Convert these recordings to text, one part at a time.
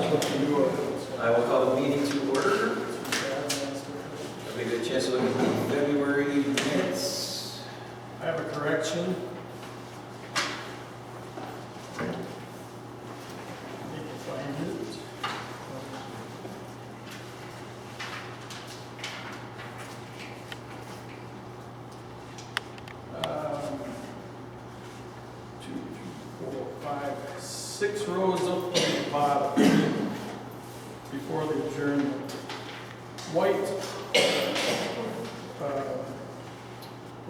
I will call the meeting to order. Have a good chance to look at the February minutes. I have a correction. Need to find it. Two, three, 4, 5, 6 rows up from the bottom before the adjournment. White.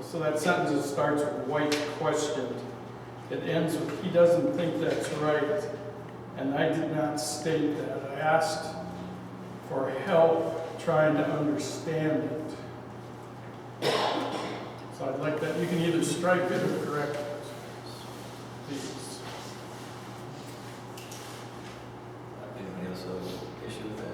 So that sentence starts with White questioned. It ends with, he doesn't think that's right. And I did not state that. I asked for help trying to understand it. So I'd like that. You can either strike it or correct it. Please. Anybody else have an issue with that?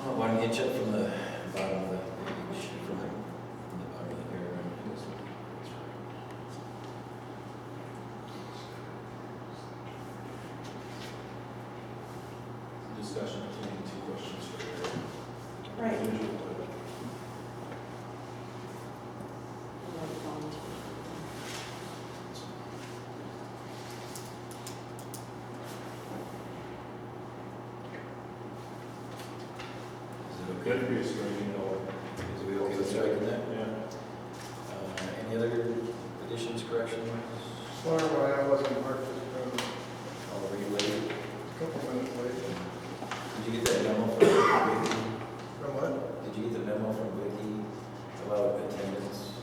Oh, why don't you check from the bottom of the page, from the bottom of the paragraph? Discussion between two questions for Right. individual. Good for you, striking over. Is we okay with striking that? Yeah. Any other additions, corrections? Sorry why I wasn't marked as present. Were you late? A couple minutes late. Did you get that memo from Vicky? From what? Did you get the memo from Vicky about attendance?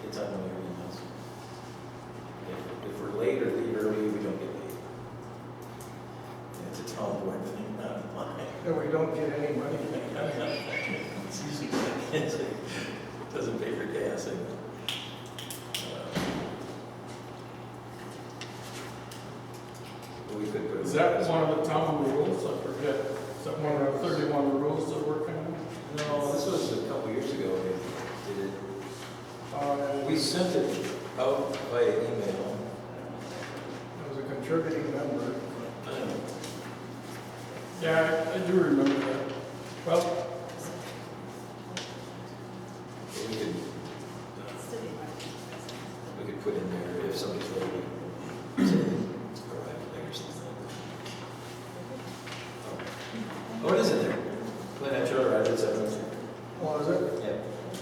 It's on one of your emails. If we're late or leave early, we don't get late. And it's a town board thing, not mine. No, we don't get any money. It's easy. It doesn't pay for gas, I know. But we could put it. Is that one of the town rules? I forget. Is that one of the 31 rules that we're kind of? No, this was a couple years ago they did it. We We sent it out via email. was a contributing member. I don't know. Yeah, I do remember that. Well, But we could put in there if somebody's late, we say arrive late or something like that. Oh, it is in there. Plan at your arrival at 7. what was it? Yeah,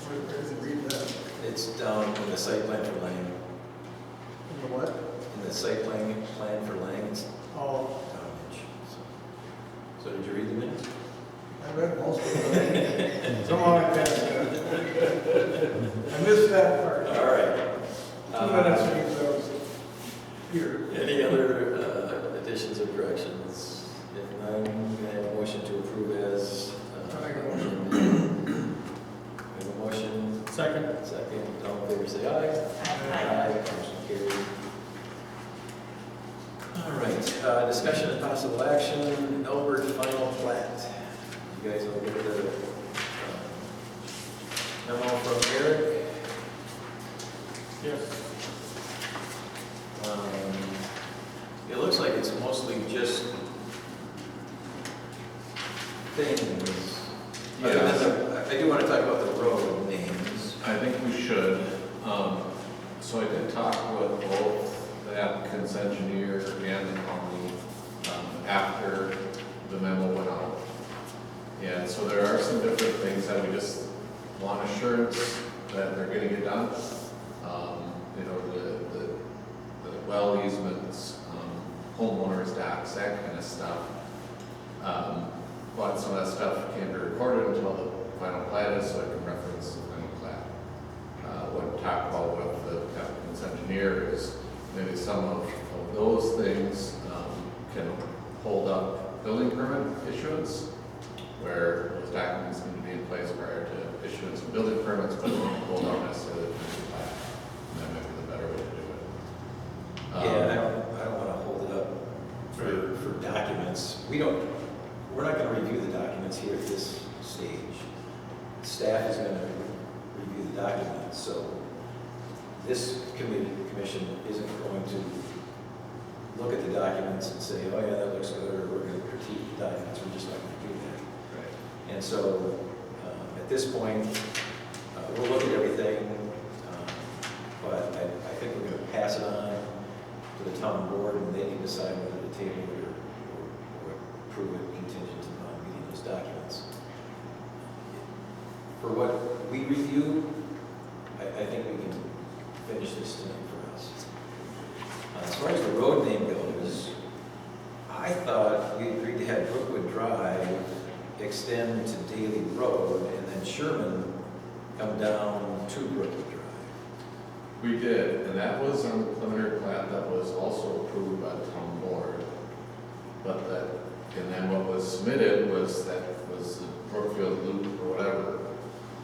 Where does it read that? it's down in the site plan for Lang. In the what? In the site plan for Lang, it's Oh, down an inch. So did you read the minutes? I read most of it. Somehow I passed it. I missed that part. All right. 2 minutes means I was here. Any other additions or corrections? If none, can I have a motion to approve as? I make a motion. We have a motion. Second. Second. All in favor, say aye. Aye. Motion carried. All right. Discussion and possible action. Elbert final plat. You guys will get the memo from Eric. Yes. It looks like it's mostly just things. Other than I do want to talk about the road names. I think we should. So I did talk with both the applicant's engineer and the county after the memo went out. And so there are some different things that we just want assurance that they're getting it done. You know, the well easements, homeowners, docks, that kind of stuff. But some of that stuff can't be recorded until the final plat is, so I can reference the final plat. What we talked about with the applicant's engineer is maybe some of those things can hold up building permit issuance, where those documents need to be in place prior to issuance of building permits, but don't hold up necessarily the final plat. That might be the better way to do it. Yeah, I don't want to hold it up for documents. We're not going to review the documents here at this stage. Staff is going to review the documents, so this commission isn't going to look at the documents and say, oh yeah, that looks good, or we're going to critique the documents, we're just not going to do that. Right. And so, at this point, we'll look at everything, but I think we're going to pass it on to the town board, and they can decide whether to table it or approve it contingent upon meeting those documents. For what we review, I think we can finish this tonight for us. As far as the road name goes, I thought we agreed to have Brookwood Drive extend to Daly Road, and then Sherman come down to Brookwood Drive. We did, and that was on the preliminary plat that was also approved by the town board. But that, and then what was submitted was the Brookfield Loop or whatever.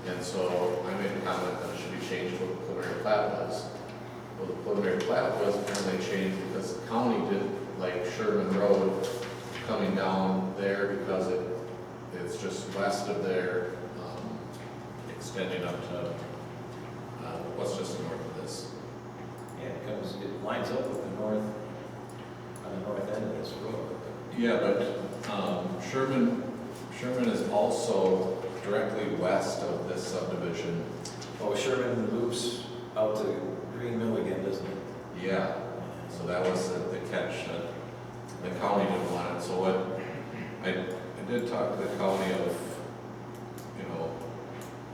And so I made a comment that it should be changed to what the preliminary plat was. Well, the preliminary plat was apparently changed because the county didn't like Sherman Road coming down there because it's just west of there, extending up to what's just north of this. Yeah, it lines up with the north, on the north end of this road. Yeah, but Sherman is also directly west of this subdivision. Oh, Sherman loops out to Green Mill again, doesn't it? Yeah, so that was the catch that the county didn't want it. So what, I did talk to the county of,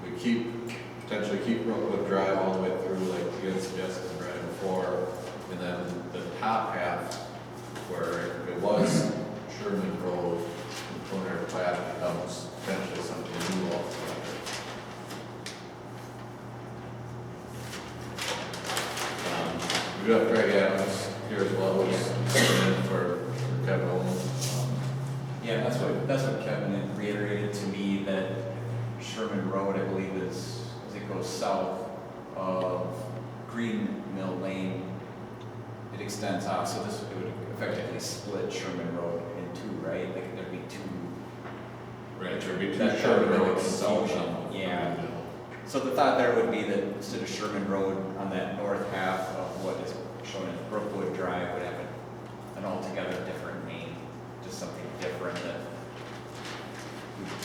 we potentially keep Brookwood Drive all the way through, like you had suggested right before, and then the top half where it was Sherman Road, the preliminary plat becomes potentially something new altogether. We do have Greg Adams here as well, who's coming in for Kevin Owens. Yeah, that's what Kevin had reiterated to me, that Sherman Road, I believe, as it goes south of Green Mill Lane, it extends out, so it would effectively split Sherman Road in two, right? Like there'd be two. Right, there'd be two That Sherman really Roads south. confusion. Yeah. So the thought there would be that instead of Sherman Road on that north half of what is shown as Brookwood Drive would have an altogether different name, just something different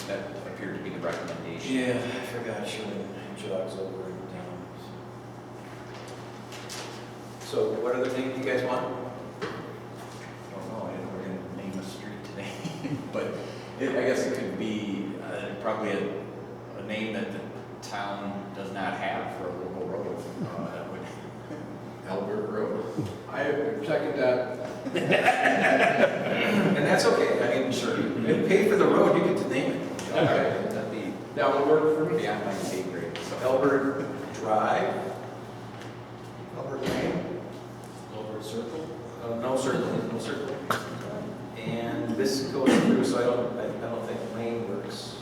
that appeared to be the recommendation. Yeah, I forgot Sherman jogs over and down. So what other name do you guys want? I don't know, I didn't know we were going to name a street today, but I guess it could be probably a name that the town does not have for a local road. That would Elbert Road. I second that. And that's okay, I mean, sure, you pay for the road, you get to name it. Okay, that'd be That would work for me. beyond my pay grade. So Elbert Drive, Elbert Lane. Elbert Circle? No circle, no circle. And this goes through, so I don't think lane works.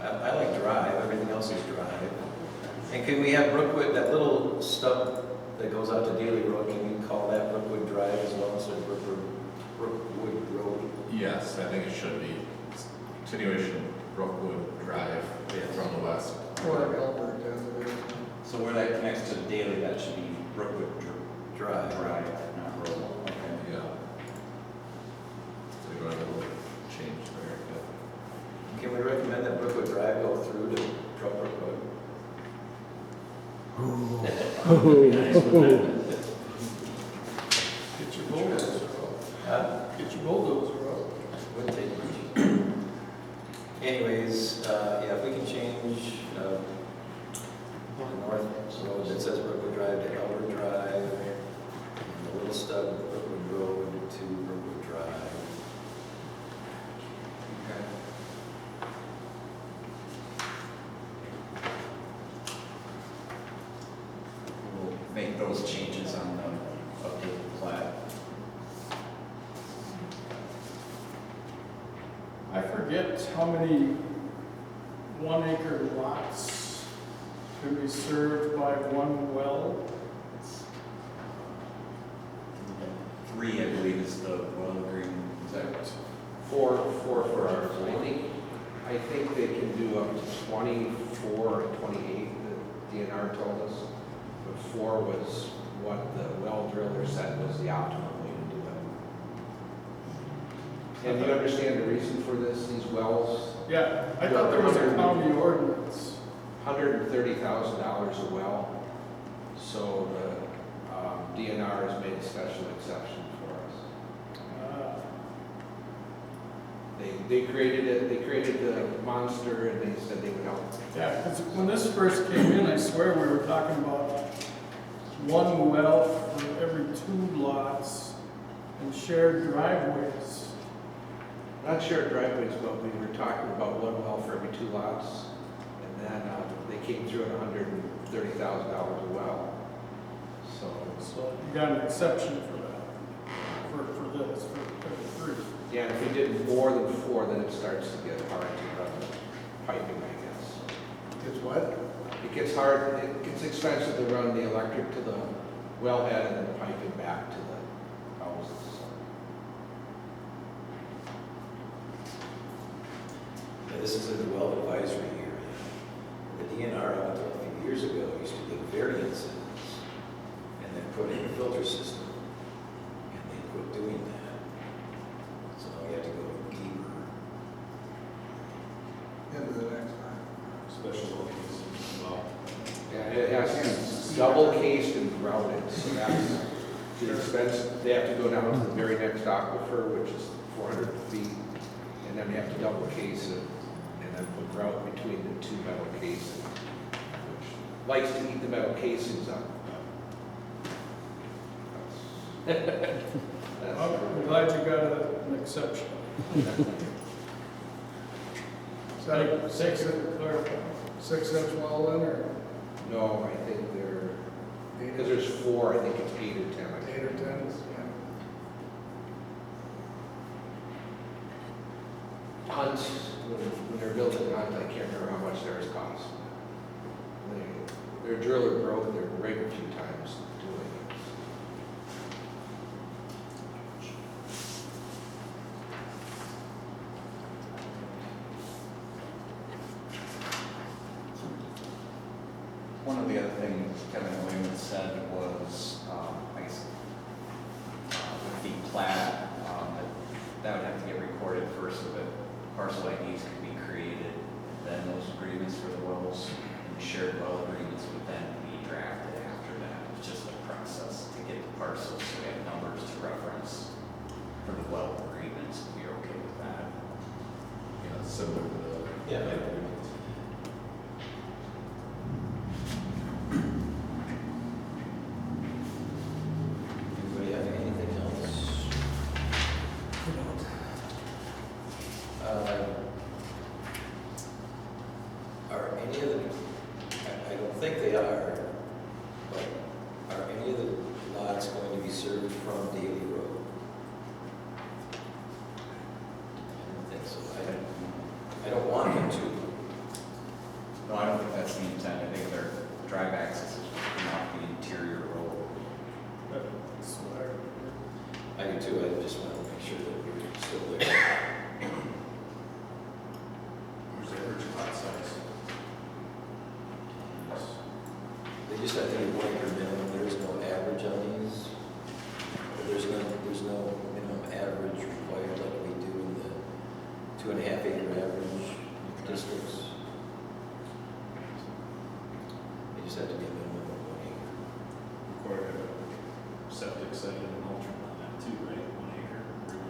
I like drive, everything else is drive. And can we have Brookwood, that little stub that goes out to Daly Road, can we call that Brookwood Drive as well instead of Brookwood Road? Yes, I think it should be. Continuation Brookwood Drive from the west. Or Elbert, as it is. So where that connects to Daly, that should be Brookwood Drive. Drive, not Road. Okay. Yeah. So you want a little change there. Can we recommend that Brookwood Drive go through to Trout Brook Road? Get your bulldozer out. Get your bulldozer out. Wouldn't take much. Anyways, yeah, if we can change the north road that says Brookwood Drive to Elbert Drive, and the little stub Brookwood Road to Brookwood Drive. Okay. We'll make those changes on the updated plat. I forget how many 1 acre lots can be served by one well. 3, I believe, is the well agreement. Is that Four for our zoning. I I think they can do up to 24 or 28, the DNR told us. But 4 was what the well driller said was the optimum way to do it. And you understand the reason for this, these wells? Yeah, I thought there was a county ordinance. $130,000 a well. So the DNR has made a special exception for us. They created it, they created the monster and they said they would help. Yeah, because when this first came in, I swear we were talking about one well for every 2 lots and shared driveways. Not shared driveways, but we were talking about one well for every 2 lots. And then they came through at $130,000 a well. So So you got an exception for that, for this, for every 3. yeah, if we did more than 4, then it starts to get hard to run the piping, I guess. It's what? It gets hard, it gets expensive to run the electric to the wellhead and then the piping back to the houses. Yeah, this is in the well advisory area. The DNR, up until a few years ago, used to give variances and then put in a filter system. And they quit doing that. So now we have to go deeper. Into the next time. Special locations as well. Yeah, it has to be double cased and grouted, so that's the expense. They have to go down to the very next aquifer, which is 400 feet, and then they have to double case it, and then put grout between the 2 metal casings, which likes to eat the metal casings up. Well, I'm glad you got an exception. Is that a Thanks for clarifying. 6-inch well then, or No, I think they're, because there's 4, I think it's 8 or 10. I 8 or 10? think. Hunts, when they're building Hunt, I can't remember how much theirs cost. Their driller broke their rig a few times doing it. One of the other things Kevin Williams said was, I guess, with the plat, that would have to get recorded first so that parcel IDs could be created. Then those agreements for the wells and shared well agreements would then be drafted after that. It's just a process to get the parcels, so we have numbers to reference for the well agreements. We're okay with that. Yeah, similar to the. Yeah. agreements. Anybody have anything else? Are any of the, I don't think they are, but are any of the lots going to be served from Daly Road? I don't think so. I don't want them to. No, I don't think that's the intent. I think their drive access is not the interior road. That's what I remember. I do too, I just want to make sure that we're still there. Where's the average lot size? They just have to be 1 acre minimum, there is no average on these. There's no minimum average required like we do in the 2.5 acre average districts. They just have to be a minimum of 1 acre. Required a septic site and an alternate on that too, right? 1 acre.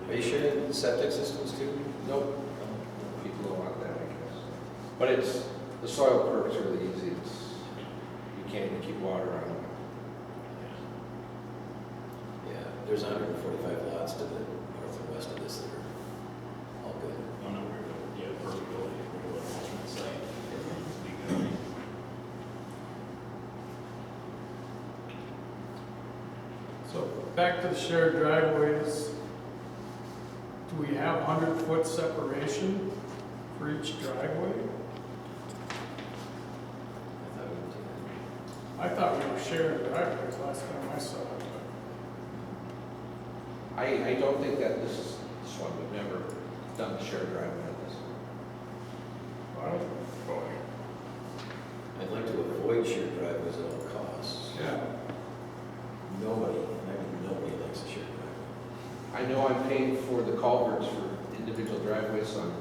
Are you sharing the septic systems too? Nope. People don't want that, I guess. But it's, the soil perk's really easy. It's, you can't even keep water on it. Yeah, there's 145 lots to the north and west of this that are all good. No, no, yeah, perfect building, we're an alternate site. Be good. So back to the shared driveways. Do we have 100-foot separation for each driveway? I thought we did. I thought we were sharing driveways last time I saw it. I don't think that this is, this one, we've never done the shared driveway on this. I'd like to avoid shared driveways at all costs. Yeah. Nobody, I mean, nobody likes a shared driveway. I know I'm paying for the culverts for individual driveways, so I'm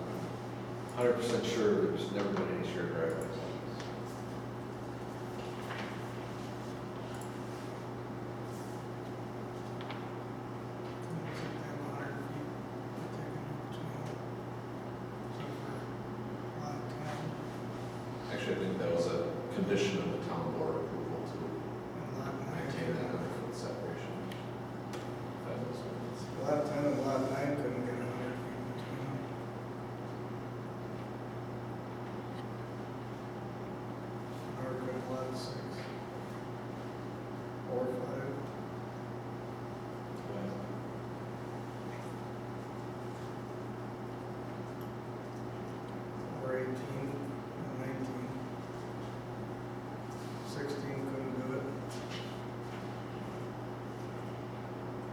100% sure there's never been any shared driveways. Actually, I think that was a condition of the town board approval to maintain that 100-foot separation. That was what it's- Lot 10 and lot 9 couldn't get 100 feet between them. Or could lot 6. Or 5. Or 18 and 19. 16 couldn't do it.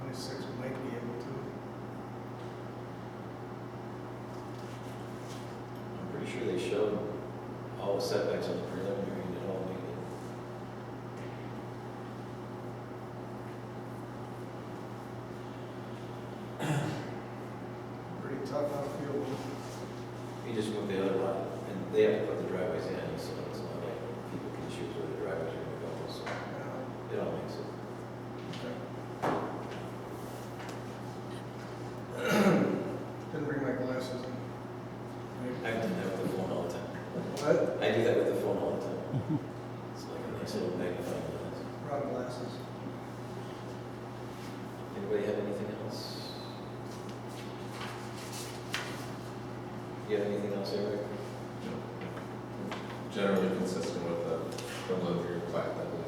26 might be able to. I'm pretty sure they showed all the setbacks on the preliminary and it all made it. Pretty tough outfield. You just move the other lot, and they have to put the driveways in, so it's not like people can choose where the driveways are gonna go, so it all makes it. Didn't bring my glasses in. I do that with the phone all the time. What? I do that with the phone all the time. It's like a nice little magnifying glass. Brought glasses. Anybody have anything else? You have anything else, Eric? Generally consistent with the preliminary plat that we.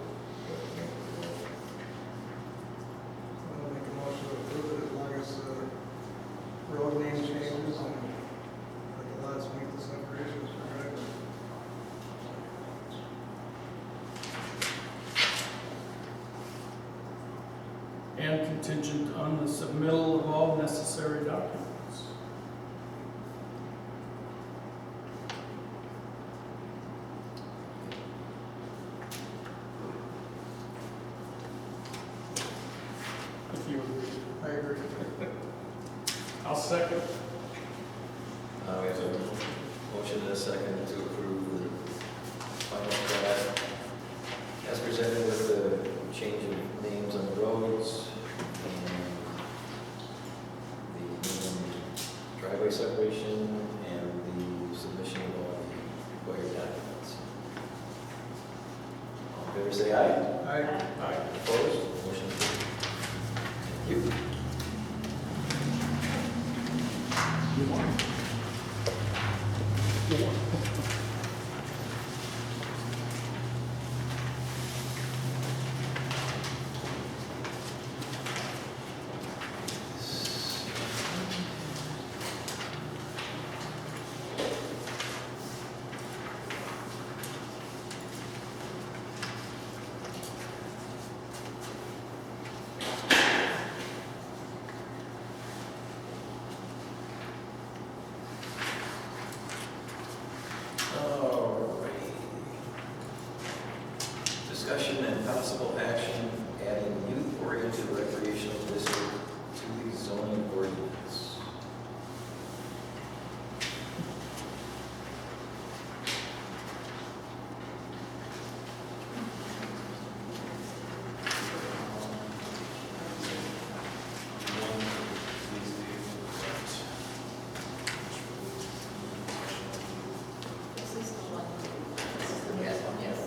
I'll make a motion to approve it as long as road name changes and that the lots meet the separations for driveway. And contingent on the submittal of all necessary documents. If you agree. I agree. I'll second. We have a motion and a second to approve the final plat as presented with the change of names on the roads and the minimum driveway separation and the submission of all the required documents. All in favor, say aye. I Opposed? Motion approved. Thank you. Alrighty. Discussion and possible action adding youth-oriented recreational district to the zoning ordinance. This is the one, this is the yes one, yes.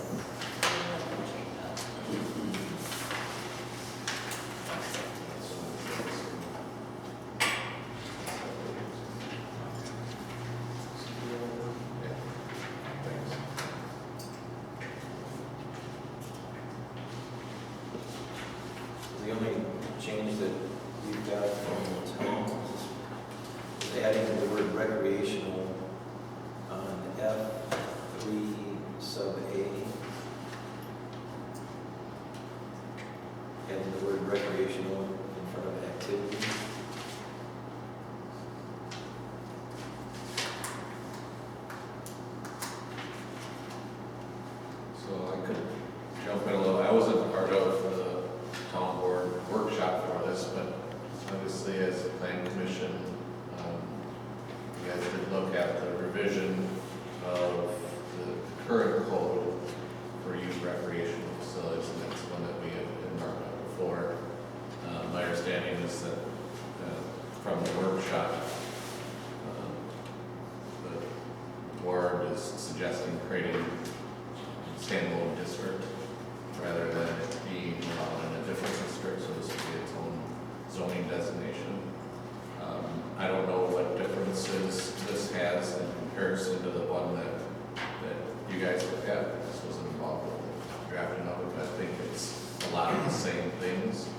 is suggesting creating a standalone district rather than it being in a different district, so this would be its own zoning designation. I don't know what differences this has in comparison to the one that you guys looked at. This wasn't involved with the drafting of it, but I think it's a lot of the same things.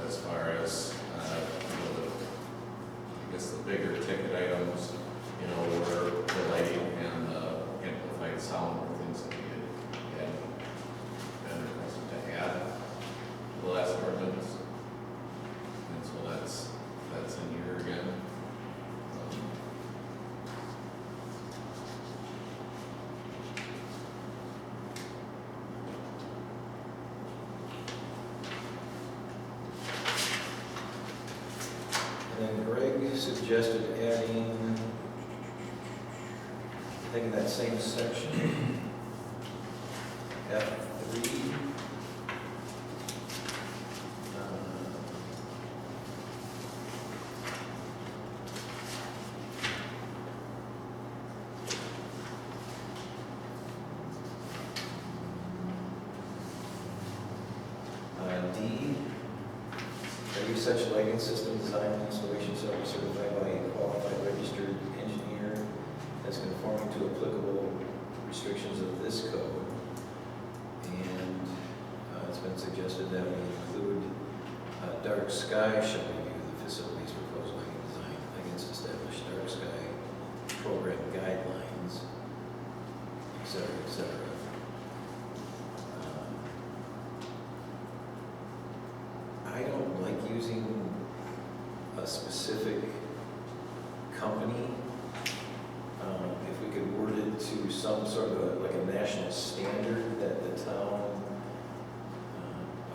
As far as, I guess the bigger ticket items, were the lighting and the amplified sound were things that we had been requested to add to the last ordinance. And so that's in here again. And then Greg suggested adding, I think in that same section, F3. D, every such lighting system design and installation shall be certified by a qualified registered engineer as conforming to applicable restrictions of this code. And it's been suggested that we include dark sky shall review the facility's proposed lighting design against established dark sky program guidelines, et cetera, et cetera. I don't like using a specific company. If we could word it to some sort of like a national standard that the town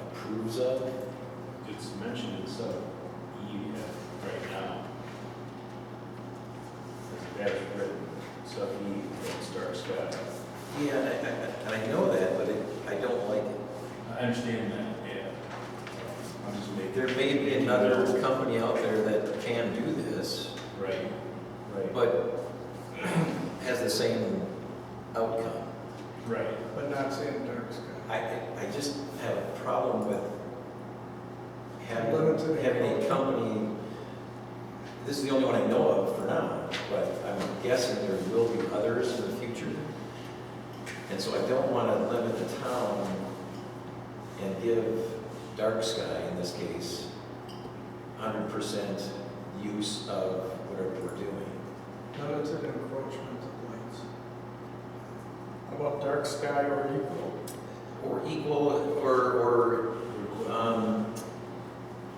approves of. It's mentioned in sub E right now. As written, sub E, it's dark sky. Yeah, and I know that, but I don't like it. I understand that, yeah. I'm just making. There may be another company out there that can do this, Right, right. but has the same outcome. Right. But not saying dark sky. I just have a problem with having a company, this is the only one I know of for now, but I'm guessing there will be others in the future. And so I don't want to limit the town and give dark sky, in this case, 100% use of whatever we're doing. Limited encroachment of lights. How about dark sky or equal? Or equal,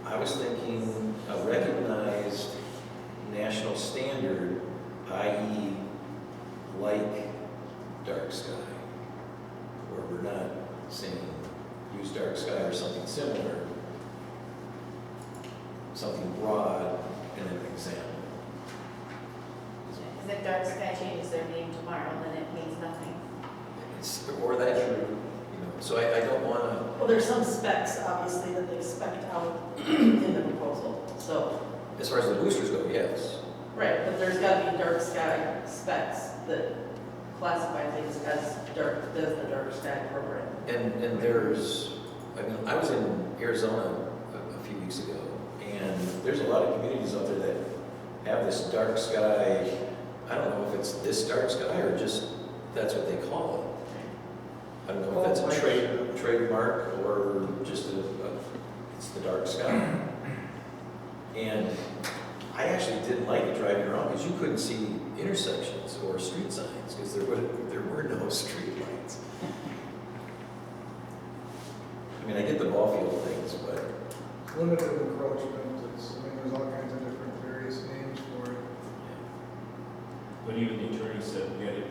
I was thinking a recognized national standard, i.e. like dark sky, where we're not saying use dark sky or something similar, something broad and an example. Because if dark sky changes their name tomorrow, then it means nothing. Or that, so I don't want to. Well, there's some specs, obviously, that they spec out in the proposal, so. As far as the boosters go, yes. Right, but there's gotta be dark sky specs that classify things as the dark sky program. And there's, I was in Arizona a few weeks ago, and there's a lot of communities out there that have this dark sky. I don't know if it's this dark sky or just that's what they call it. I don't know if that's a trademark or just it's the dark sky. And I actually didn't like it driving around because you couldn't see intersections or street signs because there were no street lights. I mean, I get the ball field things, but Limited encroachment, there's all kinds of different various names for it. But even the attorney said we gotta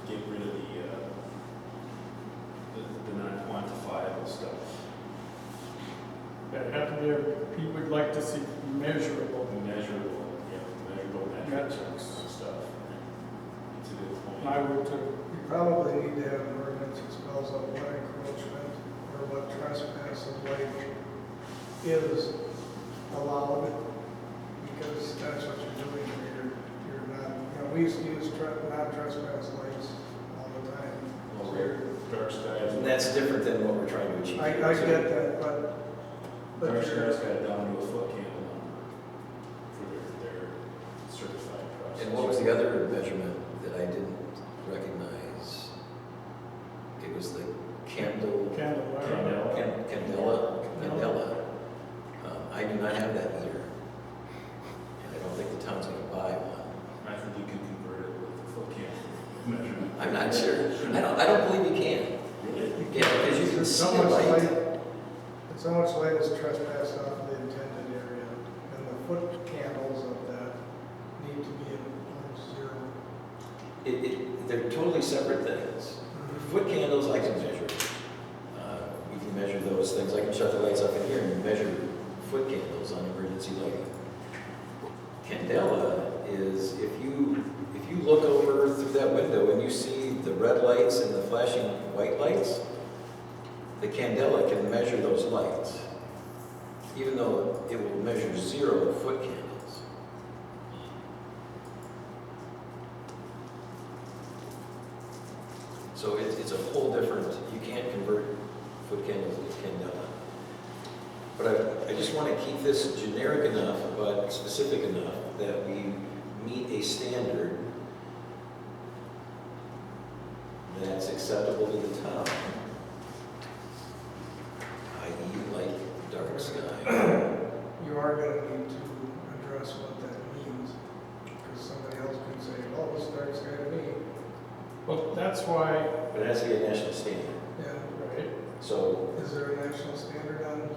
get rid of the non-quantifiable stuff. That have to be, people would like to see measurable. Measurable metrics and stuff. It's a good point. I would too. You probably need to have an ordinance that spells out what encroachment or what trespass of light is allowed, because that's what you're doing we used to use non-trespass lights all the time. Well, dark skies. And that's different than what we're trying to achieve. I get that, but. Dark you're- skies got down to a foot candle for their certified process. And what was the other measurement that I didn't recognize? It was the candle, Candela. candela. I do not have that meter. And I don't think the town's gonna buy one. I think you can convert it with a foot candle measurement. I'm not sure. I don't believe you can. Really? Yeah, because you can It's see so the much light. light, it's so much light is trespassed off of the intended area, and the foot candles of that need to be at zero. They're totally separate things. Foot candles, I can measure. We can measure those things. I can shut the lights up in here and measure foot candles on emergency lighting. Candela is if you look over through that window and you see the red lights and the flashing white lights, the candela can measure those lights, even though it will measure 0 foot candles. So it's a whole different, you can't convert foot candles to candela. But I just want to keep this generic enough, but specific enough that we meet a standard that's acceptable to the town, i.e. like dark sky. You are gonna need to address what that means, because somebody else can say, oh, it's dark sky to me. Well, that's why, But it has to be a national standard. Yeah, right, So is there a national standard on,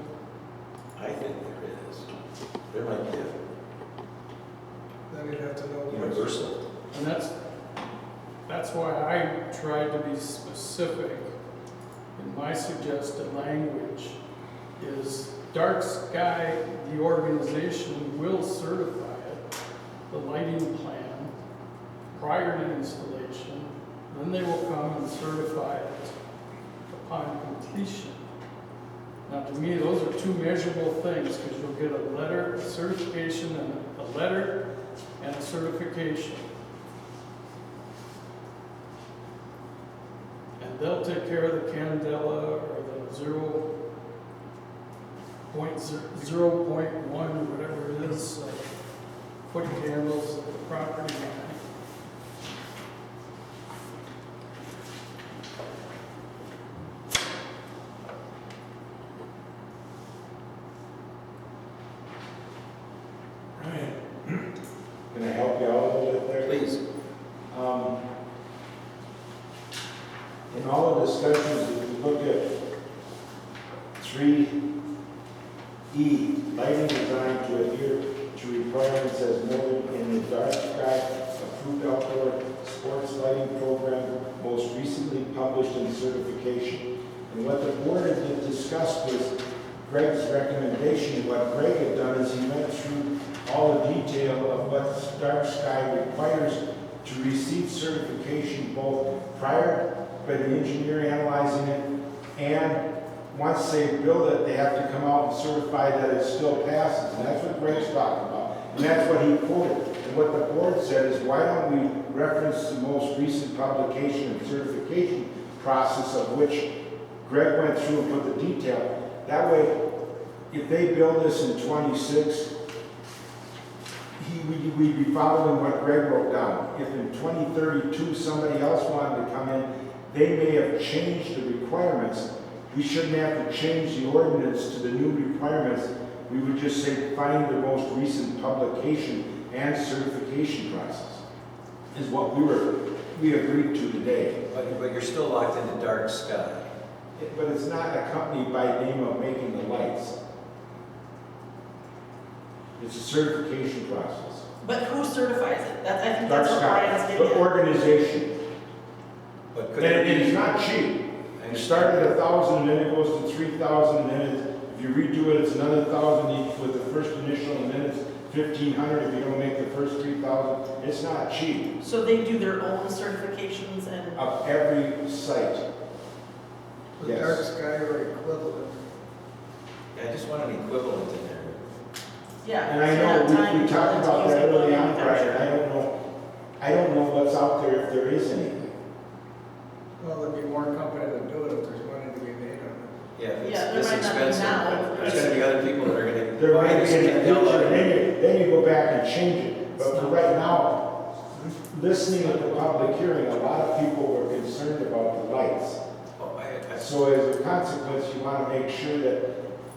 I think there is. There might be a then you'd have to know. which- universal. and that's why I tried to be specific in my suggested language is dark sky, the organization will certify it, the lighting plan, prior to installation, then they will come and certify it upon completion. Now, to me, those are two measurable things, because you'll get a letter, a certification, and a letter, and a certification. And they'll take care of the candela or the 0.1 or whatever it is, foot candles at the property line. Can I help you out a little bit there? Please. In all the discussions, if you look at 3E, lighting designed to adhere to requirements as noted in the dark sky approved outdoor sports lighting program, most recently published in certification. And what the board had discussed was Greg's recommendation. What Greg had done is he went through all the detail of what dark sky requires to receive certification, both prior by the engineer analyzing it, and once they build it, they have to come out and certify that it still passes. And that's what Greg's talking about. And that's what he quoted. And what the board said is, why don't we reference the most recent publication and certification process of which Greg went through and put the detail. That way, if they build this in 26, we'd be following what Greg wrote down. If in 2032 somebody else wanted to come in, they may have changed the requirements. We shouldn't have to change the ordinance to the new requirements. We would just say find the most recent publication and certification process is what we agreed to today. But you're still locked into dark sky. But it's not accompanied by name of making the lights. It's a certification process. But who certifies it? That's, I think Dark that's what sky, Brian's the getting at. organization. But could And it it's be? not cheap. You start at 1,000 and then it goes to 3,000 and then if you redo it, it's another 1,000 each with the first initial and then it's 1,500 if you don't make the first 3,000. It's not cheap. So they do their own certifications and, Of every site. the Yes. dark sky or equivalent? I just want an equivalent in there. yeah. And I so not know tying we it talked into about that using early the on, Brian. manufacturer. I don't know I don't know what's out there if there is anything. Well, there'd be more company that do it if there's money to be made on it. Yeah, if Yeah, there it's might this not be expensive, now. there's gonna be other people that are gonna. There might buy be this in the and they'll future, let and it- then you go back and change it. But for right now, listening at the public hearing, a lot of people were concerned about the lights. Oh, I- So as a consequence, you want to make sure that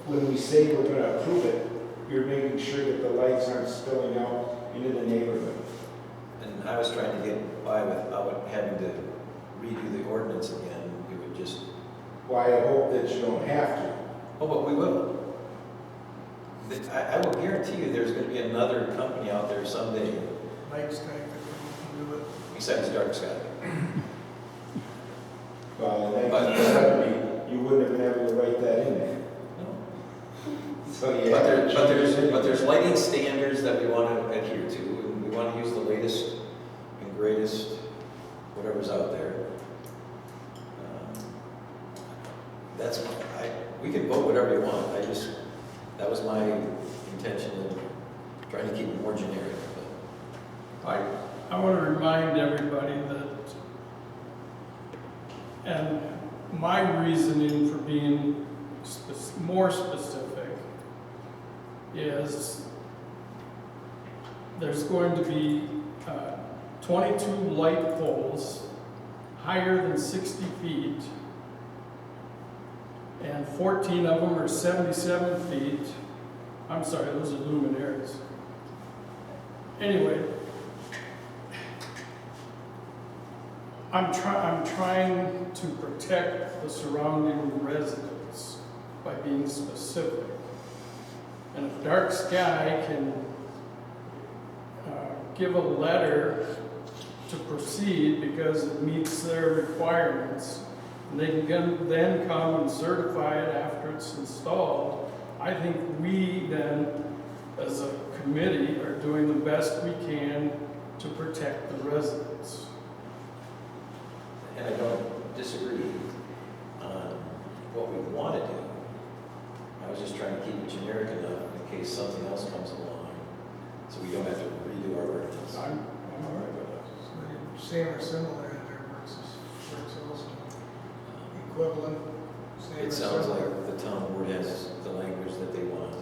when we say we're going to approve it, you're making sure that the lights aren't spilling out into the neighborhood. And I was trying to get by without having to redo the ordinance again. We would just, Why I hope that you don't have to. oh, but we will. I will guarantee you there's gonna be another company out there someday Mike's type that can do it. besides Dark Sky. Well, in 1970, you wouldn't have been able to write that in there. So, yeah. But there's lighting standards that we want to adhere to, and we want to use the latest and greatest, whatever's out there. That's, we can vote whatever you want, that was my intention of trying to keep it more generic. I want to remind everybody that, and my reasoning for being more specific is there's going to be 22 light poles higher than 60 feet, and 14 of them are 77 feet. I'm sorry, those are luminaires. Anyway, I'm trying to protect the surrounding residents by being specific. And if Dark Sky can give a letter to proceed because it meets their requirements, and they can then come and certify it after it's installed, I think we then, as a committee, are doing the best we can to protect the residents. And I don't disagree on what we want to do. I was just trying to keep it generic enough in case something else comes along, so we don't have to redo our ordinance. I'm all right with that. So same or similar in there works also. Equivalent, same or It sounds similar. like the town board has the language that they want.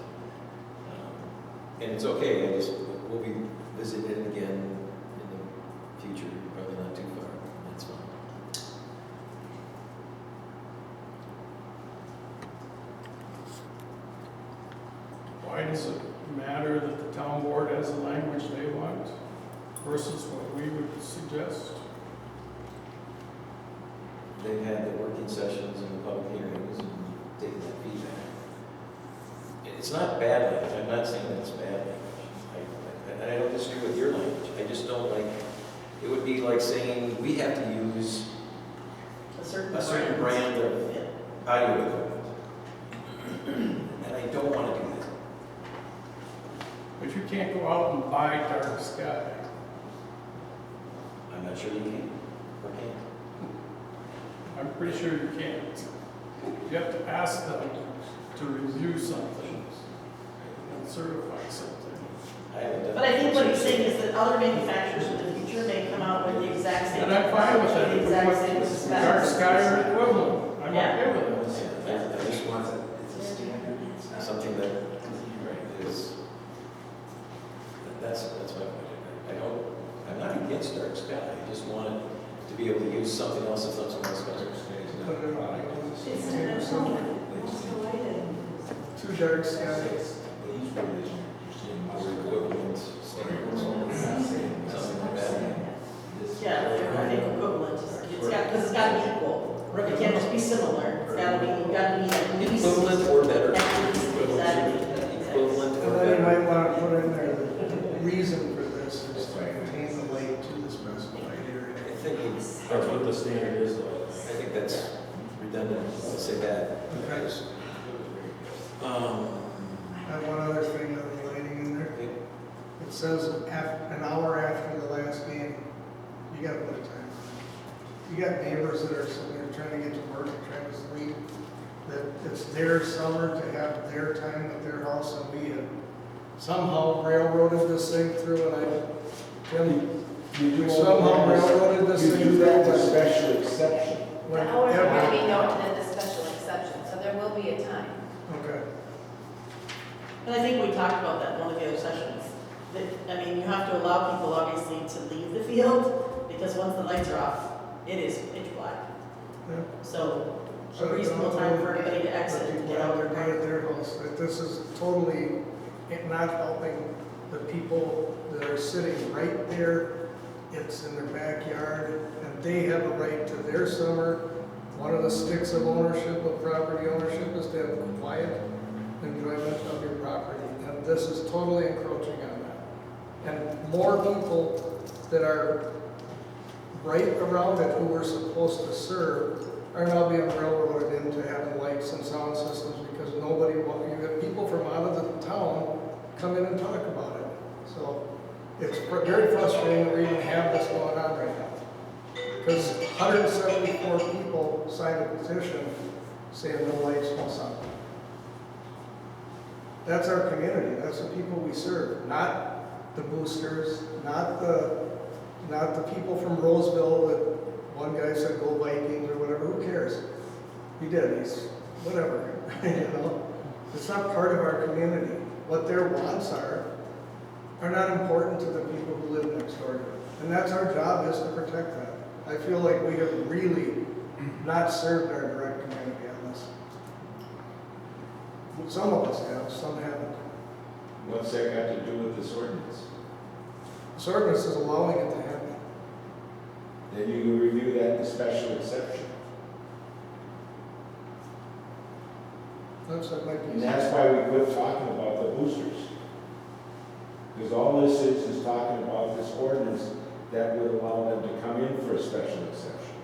And it's okay, we'll be visiting it again in the future, probably not too far, that's fine. Why does it matter that the town board has the language they want versus what we would suggest? They've had the working sessions and the public hearings and taken that feedback. It's not bad language, I'm not saying that it's bad language. And I don't disagree with your language, I just don't like, it would be like saying we have to use A certain a certain brand of Yeah. audio equipment. And I don't want to do that. But you can't go out and buy Dark Sky. I'm not sure you can, or can't. I'm pretty sure you can't. You have to ask them to review something and certify something. I haven't done. But I think what he's saying is that other manufacturers in the future may come out with the exact same. And I'm fine with that. The exact same Dark specs. Sky or equivalent, I'm Yeah. okay with it. I just want something that is, that's my point. I'm not against Dark Sky, I just want it to be able to use something else if someone else does. Put it on. It's Same or similar. Two Dark Skies. Or equivalent standards, something like that. Yeah, I think equivalent, because it's got to be equal. It can't just be similar, it's got to be at least. Equivalent or better. At least, exactly. Equivalent or And then you better. might want to put in there, the reason for this is to contain the light to the specified area. I think, That's what the standard is, though. I think that's redundant to say that. because, I have one other thing on the lighting in there. It says an hour after the last game, you gotta put a time on it. You got neighbors that are sitting there trying to get to work and trying to sleep, that it's their summer to have their time at their house, and we have somehow railroaded this thing through, and Tim You do Somehow railroaded this You thing do that through. as a special exception. The hours are going to be noted in the special exception, so there will be a time. Okay. And I think we talked about that in one of the other sessions. That, I mean, you have to allow people obviously to leave the field, because once the lights are off, it is pitch black. Yeah. So a reasonable time for everybody to exit Let and people get out have of their day at their house. That this is totally not helping the people that are sitting right there. It's in their backyard, and they have a right to their summer. One of the sticks of ownership, of property ownership, is to have quiet enjoyment of your property. And this is totally encroaching on that. And more people that are right around it who we're supposed to serve are now being railroaded into having lights and sound systems because nobody, you have people from out of the town come in and talk about it. So it's very frustrating that we even have this going on right now. Because 174 people signed a petition saying no lights, no sound. That's our community, that's the people we serve, not the boosters, not the people from Roseville that one guy said go Vikings or whatever, who cares? He did, he's, whatever, you know? It's not part of our community. What their wants are not important to the people who live next door to it. And that's our job, is to protect that. I feel like we have really not served our direct community on this. Some of us have, some haven't. What's that got to do with this ordinance? This ordinance is allowing it to happen. Then you can review that in the special exception. That might be. And that's why we quit talking about the boosters. Because all this is talking about this ordinance that would allow them to come in for a special exception.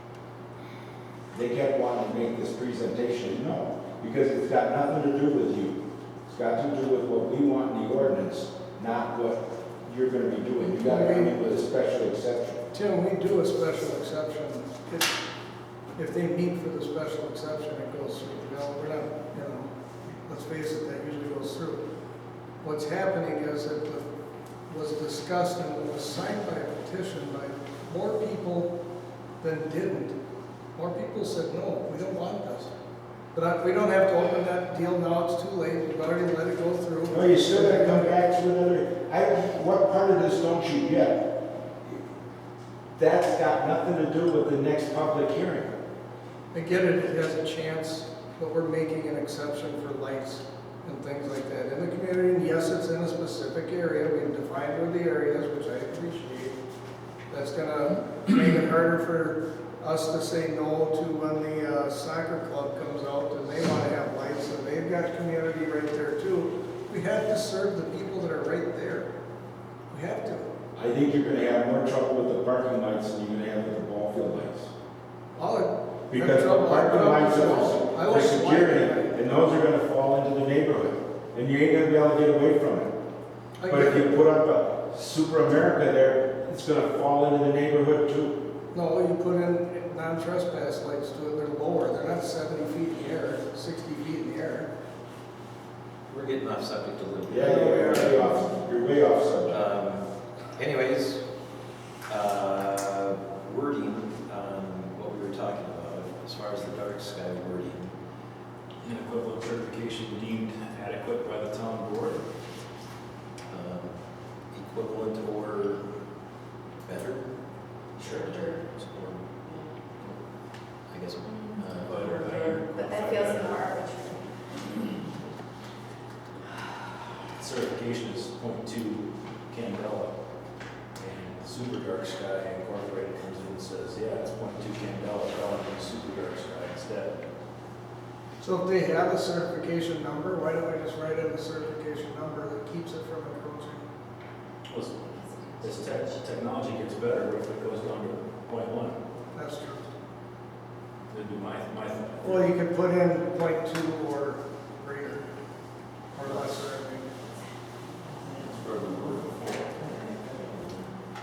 They kept wanting to make this presentation, no, because it's got nothing to do with you. It's got to do with what we want in the ordinance, not what you're gonna be doing. You gotta come in with a special exception. Tim, we do a special exception. If they meet for the special exception, it goes through. You know, we're not, you know, let's face it, that usually goes through. What's happening is that it was discussed and was signed by a petition by more people than didn't. More people said, no, we don't want this. But we don't have to open that deal now, it's too late, we've already let it go through. No, you still gotta come back to another, what part of this don't you get? That's got nothing to do with the next public hearing. I get it, it has a chance, but we're making an exception for lights and things like that in the community. And yes, it's in a specific area, we've defined where the areas, which I appreciate. That's gonna make it harder for us to say no to when the soccer club comes out and they wanna have lights, and they've got community right there too. We have to serve the people that are right there. We have to. I think you're gonna have more trouble with the parking lights than you're gonna have with the ball field lights. Because the parking lights are for security, and those are gonna fall into the neighborhood, and you ain't gonna be able to get away from it. But if you put up a Super America there, it's gonna fall into the neighborhood too. No, you put in non-trespass lights to it, they're lower, they're not 70 feet in the air, 60 feet in the air. We're getting off subject a little bit. Yeah, you're way off subject. Anyways, wording on what we were talking about, as far as the dark sky wording. An equivalent certification deemed adequate by the town board. Equivalent or better? Sure. I guess. But that feels more arbitrary. Certification is 0.2 candela, and super dark sky incorporated comes in and says, yeah, it's 0.2 candela, but I'll use super dark sky instead. So if they have a certification number, why don't we just write in the certification number that keeps it from encroaching? As technology gets better, what if it goes down to 0.1? That's true. That'd be my thought. Well, you could put in 0.2 or greater, or lesser, I mean.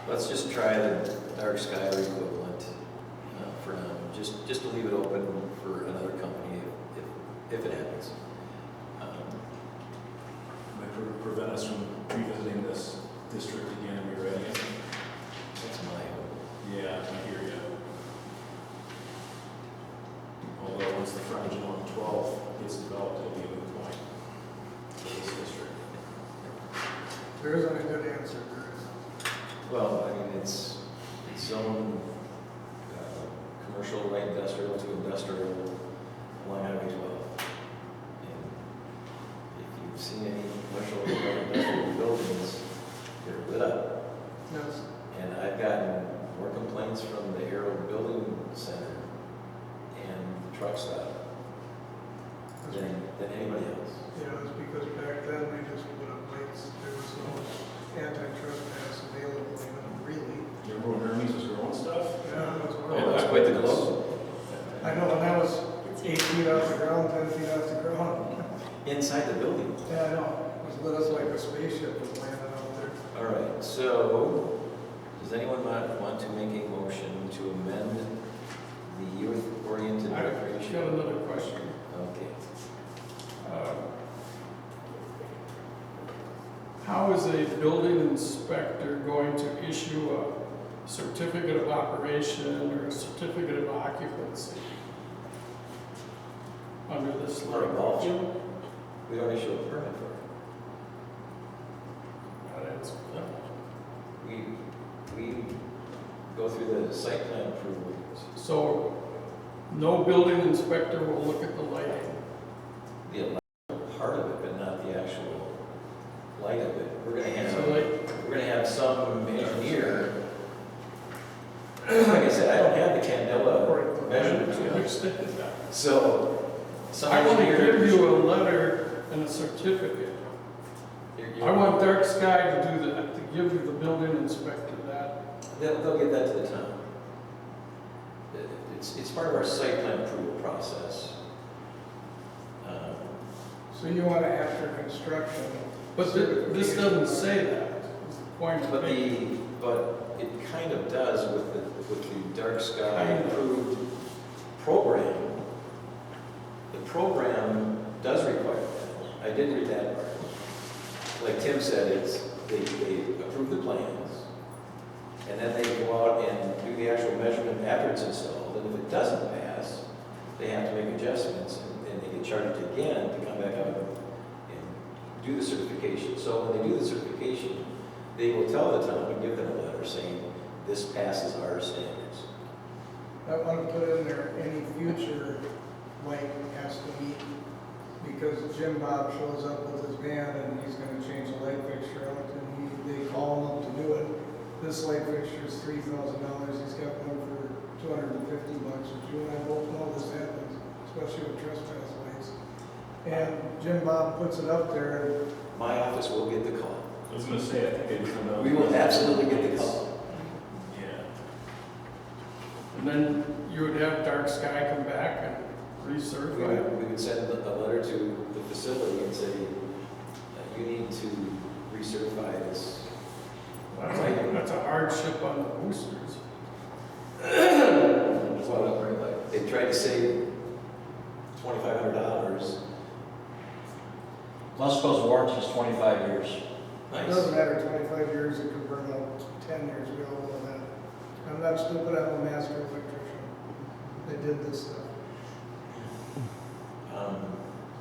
Let's just try the dark sky or equivalent for now, just to leave it open for another company if it happens. Might prevent us from revisiting this district again and rewriting it. That's my There isn't a good answer, there is. Well, I mean, it's zone, commercial light industrial to industrial along Highway 12. And if you've seen any commercial light industrial buildings, they're lit up. Yes. And I've gotten more complaints from the Aero Building Center and the truck stop than anybody else. Yeah, it's because back then they just put up lights, there was no anti-trespass available, really. You remember when Hermes was growing stuff? Yeah, that was Oh, horrible. that's quite the glow. I know, and that was 8 feet off the ground, 10 feet off the ground. Inside the building. Yeah, I know, it was lit up like a spaceship was landing out there. All right, so does anyone want to make a motion to amend the youth-oriented I've recreation? got another question. Okay. How is a building inspector going to issue a certificate of operation or a certificate of occupancy under this For a ball language? field, we don't issue a permit for That answers that. it. We go through the site plan approval. So, no building inspector will look at the lighting. The electrical part of it, but not the actual light of it. We're gonna have some engineer. Like I said, I don't have the candela measurement I tool. understand that. So, some I want to engineer. give you a letter and a certificate. You're- I want Dark Sky to do that, to give you the building inspector that. They'll get that to the town. It's part of our site plan approval process. So you want to after construction. But this doesn't say that, is the point of But it. but it kind of does with the dark sky Kind of. approved program. The program does require that. I did read that part. Like Tim said, they approve the plans, and then they go out and do the actual measurement after it's installed, and if it doesn't pass, they have to make adjustments, and they get charged again to come back out and do the certification. So when they do the certification, they will tell the town and give them a letter saying, this passes our standards. I want to put in there, any future light has to meet, because Jim Bob shows up with his van and he's gonna change the light fixture out, and they call him up to do it. This light fixture is $3,000, he's got one for $250, and you and I both know this happens, especially with trespass lights. And Jim Bob puts it up there, and My office will get the call. I was gonna say, I think I just found out. We will absolutely get the call. Yeah. And then you would have Dark Sky come back and recertify it. We would send a letter to the facility and say, you need to recertify this. That's a hardship on the boosters. Well, they tried to save $2,500. Glasgow's warranty is 25 years. it Nice. doesn't matter, 25 years, it could burn out 10 years, we all know that. I'm not stupid, I'm a master electrician. They did this stuff.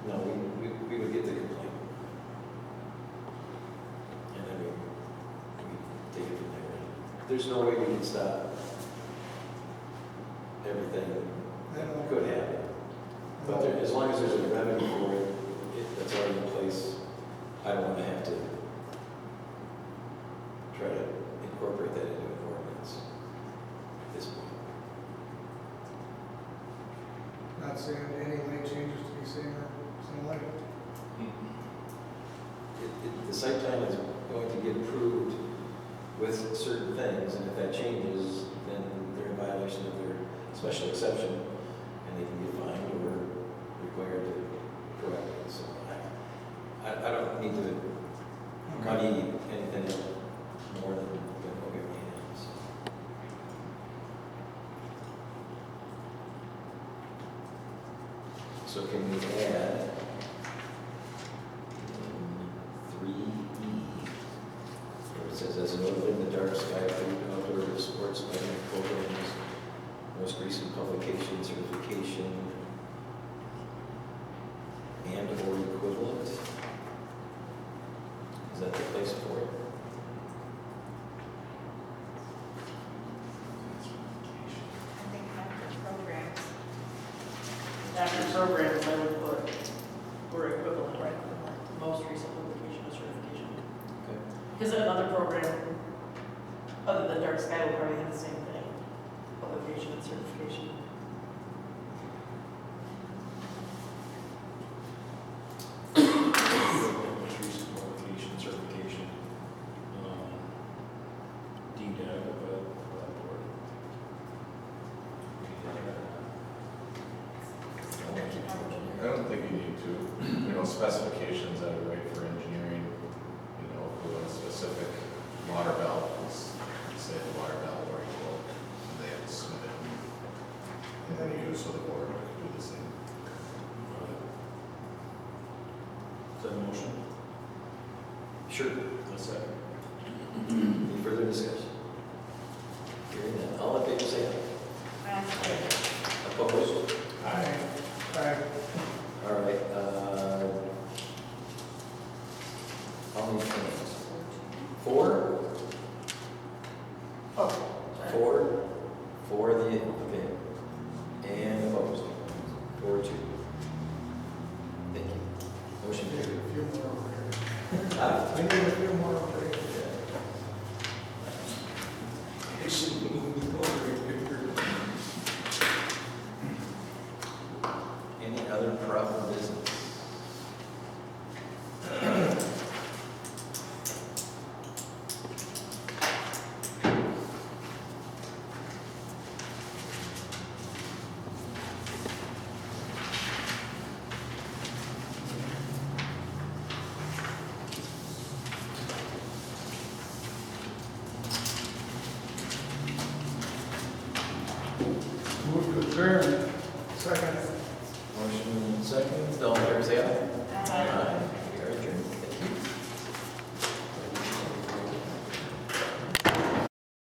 No, we would get the complaint. And then we take it from there. There's no way we can stop everything that could happen. But as long as there's a remedy for it, that's already in place, I don't want to have to try to incorporate that into an ordinance at this point. Not saying any lane changes to be seen or something like it. The site plan is going to get approved with certain things, and if that changes, then they're in violation of their special exception, and they can get fined or required to correct it. So I don't need to muddy anything up more than what we have. So. So can we add 3E, where it says, as noted in the dark sky approved outdoor sports lighting programs, most recent publication certification, and or equivalent? Is that the place price for it. I think after programs, After programs, I would put, we're equivalent, right, most recent publication of certification. Okay. Because another program, other than Dark Sky, will probably have the same thing, publication and certification. Most recent qualification, certification, deemed adequate by the board. I don't think you need to, specifications that are right for engineering, for a specific water valve, let's say the water valve or equal, and they have to submit it. And then you, so the board could do the same. Is that a motion? Sure. A second. Any further discussion? Hearing none, all in favor say aye. I Opposed? Aye. Aye. All right, how many claims? 4? Oh, sorry. 4? 4 the, okay. And opposed? 4-2. Thank you. Motion We need carried. a few more over here. Ah, We need a few more over here. Any other proper business? Move to adjourn. Second. Motion second, all in favor say aye.